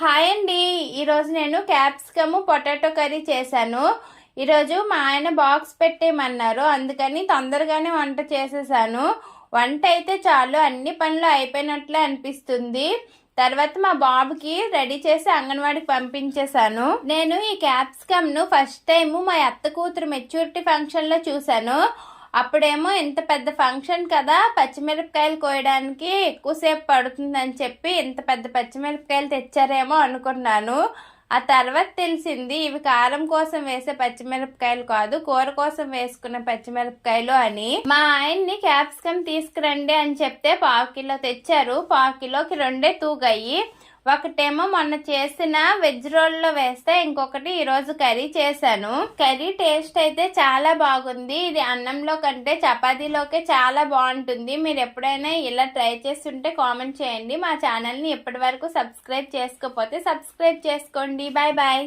Hi అండి. ఈరోజు నేను క్యాప్సికమ్ పొటాటో కర్రీ చేశాను. ఈరోజు మా ఆయన బాక్స్ పెట్టేయమన్నారు, అందుకని తొందరగానే వంట చేసేసాను. వంట అయితే చాలు, అన్ని పనులు అయిపోయినట్లే అనిపిస్తుంది. తర్వాత మా బాబుకి రెడీ చేసి అంగన్వాడికి పంపించేశాను. నేను ఈ క్యాప్సికమ్ను ఫస్ట్ టైం మా అత్త కూతురు మెచ్యూరిటీ ఫంక్షన్లో చూశాను. అప్పుడేమో ఇంత పెద్ద ఫంక్షన్ కదా, పచ్చిమిరపకాయలు కోయడానికి ఎక్కువసేపు పడుతుందని చెప్పి ఇంత పెద్ద పచ్చిమిరపకాయలు తెచ్చారేమో అనుకున్నాను. ఆ తర్వాత తెలిసింది ఇవి కారం కోసం వేసే పచ్చిమిరపకాయలు కాదు, కూర కోసం వేసుకున్న పచ్చిమిరపకాయలు అని. మా ఆయన్ని క్యాప్సికమ్ తీసుకురండి అని చెప్తే 1/2 కిలో తెచ్చారు. 1/2 కిలోకి 2 తూగాయి. ఒకటేమో మొన్న చేసిన వెజ్ రోల్లో వేస్తే, ఇంకొకటి ఈరోజు కర్రీ చేశాను. కర్రీ టేస్ట్ అయితే చాలా బాగుంది. ఇది అన్నంలో కంటే చపాతీలోకే చాలా బాగుంటుంది. మీరు ఎప్పుడైనా ఇలా ట్రై చేస్తుంటే కామెంట్ చేయండి. మా ఛానల్ని ఇప్పటి వరకు సబ్స్క్రైబ్ చేసుకోకపోతే సబ్స్క్రైబ్ చేసుకోండి. Bye bye.